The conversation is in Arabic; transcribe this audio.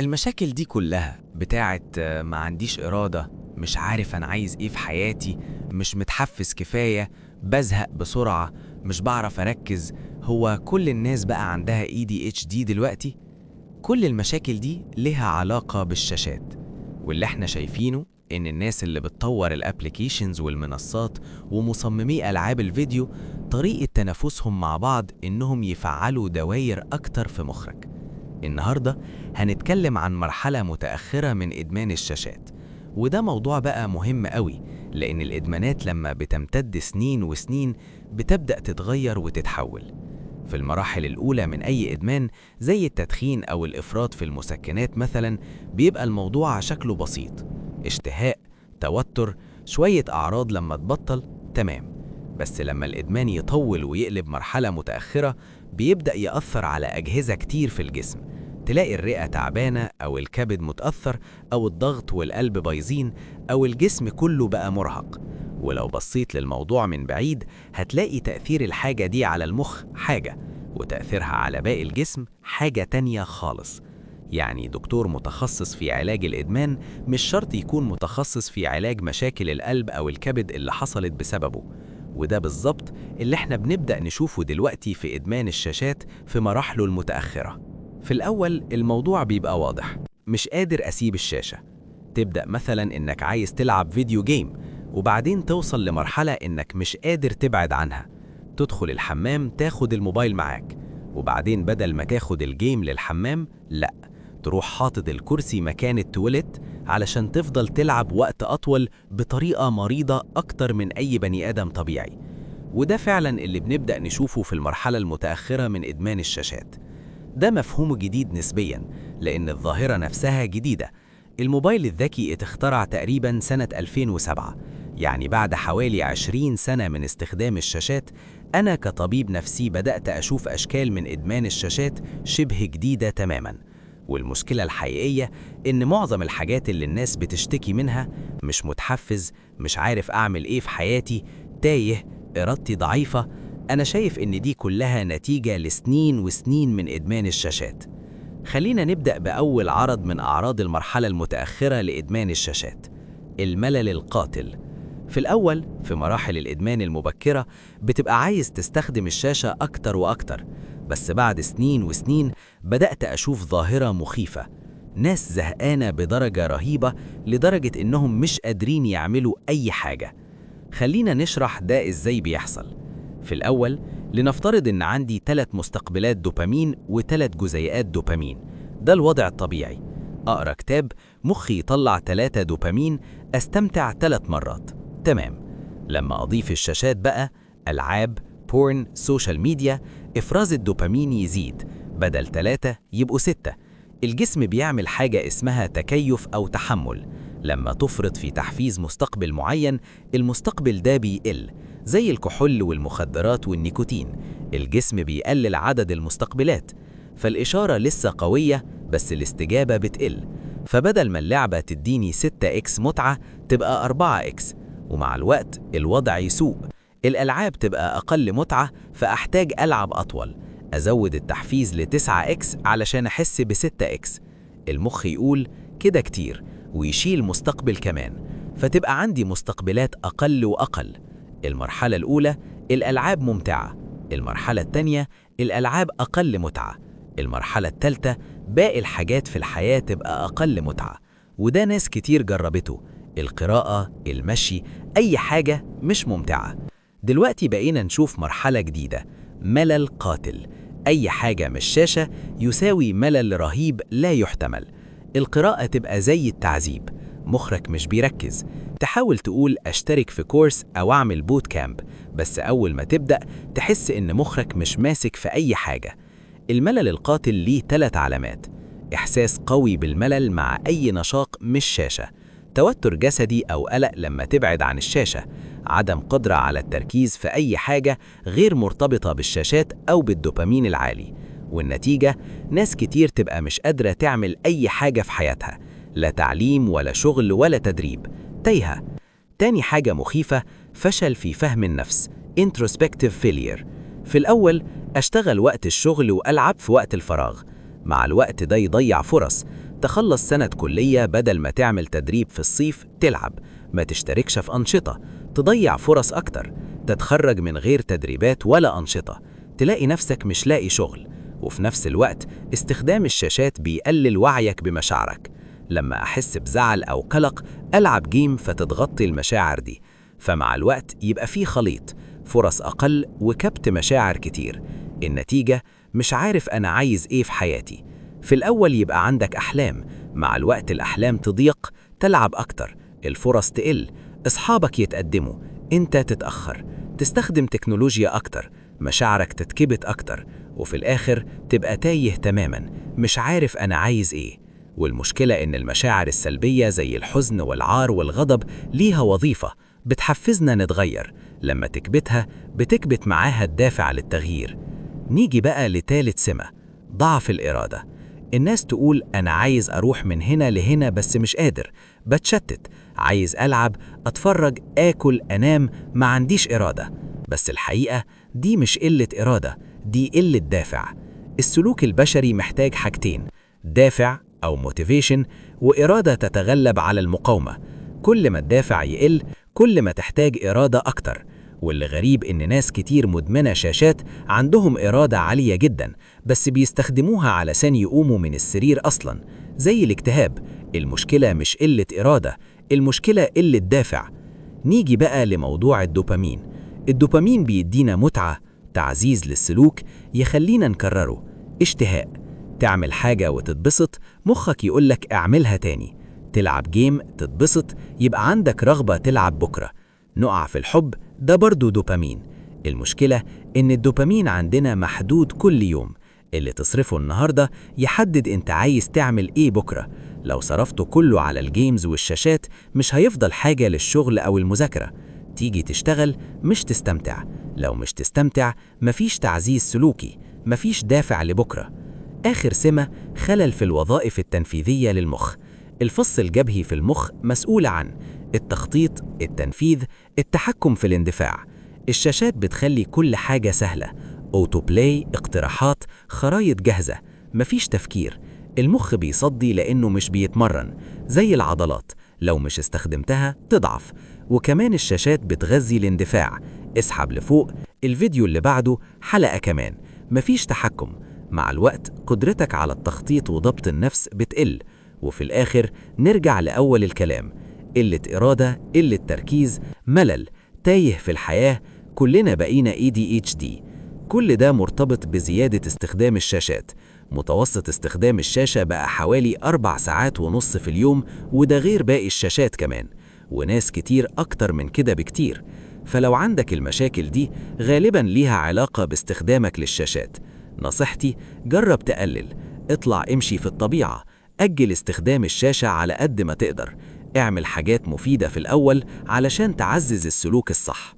المشاكل دي كلها بتاعت ما عنديش إرادة، مش عارف أنا عايز إيه في حياتي، مش متحفز كفاية، بزهق بسرعة، مش بعرف أركز. هو كل الناس بقى عندها ADHD دلوقتي؟ كل المشاكل دي لها علاقة بالشاشات، واللي احنا شايفينه إن الناس اللي بتطور الابليكيشنز والمنصات ومصممي ألعاب الفيديو طريقة تنافسهم مع بعض إنهم يفعلوا دواير أكتر في مخك. النهاردة هنتكلم عن مرحلة متأخرة من إدمان الشاشات، وده موضوع بقى مهم قوي، لأن الإدمانات لما بتمتد سنين وسنين بتبدأ تتغير وتتحول. في المراحل الأولى من أي إدمان زي التدخين أو الإفراط في المسكنات مثلا، بيبقى الموضوع شكله بسيط: اشتهاء، توتر، شوية أعراض لما تبطل، تمام. بس لما الإدمان يطول ويقلب مرحلة متأخرة، بيبدأ يأثر على أجهزة كتير في الجسم. تلاقي الرئة تعبانة، أو الكبد متأثر، أو الضغط والقلب بايظين، أو الجسم كله بقى مرهق. ولو بصيت للموضوع من بعيد هتلاقي تأثير الحاجة دي على المخ حاجة، وتأثيرها على باقي الجسم حاجة تانية خالص. يعني دكتور متخصص في علاج الإدمان مش شرط يكون متخصص في علاج مشاكل القلب أو الكبد اللي حصلت بسببه. وده بالظبط اللي احنا بنبدأ نشوفه دلوقتي في إدمان الشاشات في مراحله المتأخرة. في الأول الموضوع بيبقى واضح: مش قادر أسيب الشاشة. تبدأ مثلا إنك عايز تلعب فيديو جيم، وبعدين توصل لمرحلة إنك مش قادر تبعد عنها. تدخل الحمام تاخد الموبايل معاك، وبعدين بدل ما تاخد الجيم للحمام، لأ، تروح حاطط الكرسي مكان التواليت علشان تفضل تلعب وقت أطول بطريقة مريضة أكتر من أي بني آدم طبيعي. وده فعلا اللي بنبدأ نشوفه في المرحلة المتأخرة من إدمان الشاشات. ده مفهوم جديد نسبيا، لأن الظاهرة نفسها جديدة. الموبايل الذكي اتخترع تقريبا سنة 2007، يعني بعد حوالي 20 سنة من استخدام الشاشات. أنا كطبيب نفسي بدأت أشوف أشكال من إدمان الشاشات شبه جديدة تماما. والمشكلة الحقيقية إن معظم الحاجات اللي الناس بتشتكي منها: مش متحفز، مش عارف أعمل إيه في حياتي، تايه، إرادتي ضعيفة، أنا شايف إن دي كلها نتيجة لسنين وسنين من إدمان الشاشات. خلينا نبدأ بأول عرض من أعراض المرحلة المتأخرة لإدمان الشاشات: الملل القاتل. في الأول في مراحل الإدمان المبكرة بتبقى عايز تستخدم الشاشة أكتر وأكتر، بس بعد سنين وسنين بدأت أشوف ظاهرة مخيفة: ناس زهقانة بدرجة رهيبة لدرجة إنهم مش قادرين يعملوا أي حاجة. خلينا نشرح ده إزاي بيحصل. في الأول لنفترض إن عندي 3 مستقبلات دوبامين و3 جزيئات دوبامين. ده الوضع الطبيعي. أقرأ كتاب، مخي يطلع 3 دوبامين، أستمتع 3 مرات، تمام. لما أضيف الشاشات بقى، ألعاب، بورن، سوشيال ميديا، إفراز الدوبامين يزيد، بدل 3 يبقوا 6. الجسم بيعمل حاجة اسمها تكيف أو تحمل. لما تفرط في تحفيز مستقبل معين، المستقبل ده بيقل. زي الكحول والمخدرات والنيكوتين، الجسم بيقلل عدد المستقبلات. فالإشارة لسه قوية، بس الاستجابة بتقل. فبدل ما اللعبة تديني 6x متعة تبقى 4x، ومع الوقت الوضع يسوء. الألعاب تبقى أقل متعة، فأحتاج ألعب أطول، أزود التحفيز ل 9x علشان أحس ب 6x. المخ يقول كده كتير ويشيل مستقبل كمان، فتبقى عندي مستقبلات أقل وأقل. المرحلة الأولى الألعاب ممتعة، المرحلة الثانية الألعاب أقل متعة، المرحلة الثالثة باقي الحاجات في الحياة تبقى أقل متعة. وده ناس كتير جربته: القراءة، المشي، أي حاجة مش ممتعة. دلوقتي بقينا نشوف مرحلة جديدة: ملل قاتل. أي حاجة مش شاشة يساوي ملل رهيب لا يحتمل. القراءة تبقى زي التعذيب، مخك مش بيركز. تحاول تقول أشترك في كورس أو أعمل بوت كامب، بس أول ما تبدأ تحس إن مخك مش ماسك في أي حاجة. الملل القاتل ليه 3 علامات: إحساس قوي بالملل مع أي نشاط مش شاشة، توتر جسدي أو قلق لما تبعد عن الشاشة، عدم قدرة على التركيز في أي حاجة غير مرتبطة بالشاشات أو بالدوبامين العالي. والنتيجة ناس كتير تبقى مش قادرة تعمل أي حاجة في حياتها، لا تعليم ولا شغل ولا تدريب، تايهة. تاني حاجة مخيفة: فشل في فهم النفس، introspective failure. في الأول أشتغل وقت الشغل وألعب في وقت الفراغ، مع الوقت ده يضيع فرص، تخلص سنة كلية بدل ما تعمل تدريب في الصيف تلعب، ما تشتركش في أنشطة، تضيع فرص أكتر، تتخرج من غير تدريبات ولا أنشطة، تلاقي نفسك مش لاقي شغل. وفي نفس الوقت استخدام الشاشات بيقلل وعيك بمشاعرك. لما أحس بزعل أو قلق ألعب جيم فتتغطي المشاعر دي، فمع الوقت يبقى فيه خليط، فرص أقل وكبت مشاعر كتير. النتيجة مش عارف أنا عايز إيه في حياتي. في الأول يبقى عندك أحلام، مع الوقت الأحلام تضيق، تلعب أكتر، الفرص تقل، أصحابك يتقدموا، أنت تتأخر، تستخدم تكنولوجيا أكتر، مشاعرك تتكبت أكتر، وفي الآخر تبقى تايه تماماً، مش عارف أنا عايز إيه. والمشكلة إن المشاعر السلبية زي الحزن والعار والغضب ليها وظيفة، بتحفزنا نتغير. لما تكبتها بتكبت معاها الدافع للتغيير. نيجي بقى لتالت سمة، ضعف الإرادة. الناس تقول أنا عايز أروح من هنا لهنا بس مش قادر، بتشتت، عايز ألعب، أتفرج، آكل، أنام، ما عنديش إرادة. بس الحقيقة دي مش قلة إرادة، دي قلة دافع. السلوك البشري محتاج حاجتين، دافع أو موتيفيشن، وإرادة تتغلب على المقاومة. كل ما الدافع يقل كل ما تحتاج إرادة أكتر. واللي غريب إن ناس كتير مدمنة شاشات عندهم إرادة عالية جدا، بس بيستخدموها علشان يقوموا من السرير أصلا، زي الاكتئاب. المشكلة مش قلة إرادة، المشكلة قلة دافع. نيجي بقى لموضوع الدوبامين. الدوبامين بيدينا متعة، تعزيز للسلوك، يخلينا نكرره، اشتهاء. تعمل حاجة وتتبسط، مخك يقولك اعملها تاني. تلعب جيم تتبسط، يبقى عندك رغبة تلعب بكرة. نقع في الحب، ده برضو دوبامين. المشكلة إن الدوبامين عندنا محدود كل يوم، اللي تصرفه النهاردة يحدد انت عايز تعمل ايه بكرة. لو صرفته كله على الجيمز والشاشات مش هيفضل حاجة للشغل أو المذاكرة. تيجي تشتغل مش تستمتع، لو مش تستمتع مفيش تعزيز سلوكي، مفيش دافع لبكرة. آخر سمة، خلل في الوظائف التنفيذية للمخ. الفص الجبهي في المخ مسؤول عن التخطيط، التنفيذ، التحكم في الاندفاع. الشاشات بتخلي كل حاجة سهلة، أوتو بلاي، اقتراحات، خرايط جاهزة، مفيش تفكير. المخ بيصدي لأنه مش بيتمرن، زي العضلات، لو مش استخدمتها تضعف. وكمان الشاشات بتغذي الاندفاع، اسحب لفوق، الفيديو اللي بعده، حلقة كمان، مفيش تحكم. مع الوقت قدرتك على التخطيط وضبط النفس بتقل. وفي الآخر نرجع لأول الكلام، قلة إرادة، قلة تركيز، ملل، تايه في الحياة. كلنا بقينا ADHD. كل ده مرتبط بزيادة استخدام الشاشات. متوسط استخدام الشاشة بقى حوالي 4 ساعات ونص في اليوم، وده غير باقي الشاشات كمان، وناس كتير أكتر من كده بكتير. فلو عندك المشاكل دي غالباً ليها علاقة باستخدامك للشاشات. نصيحتي، جرب تقلل، اطلع امشي في الطبيعة، أجل استخدام الشاشة على قد ما تقدر. اعمل حاجات مفيدة في الأول علشان تعزز السلوك الصح.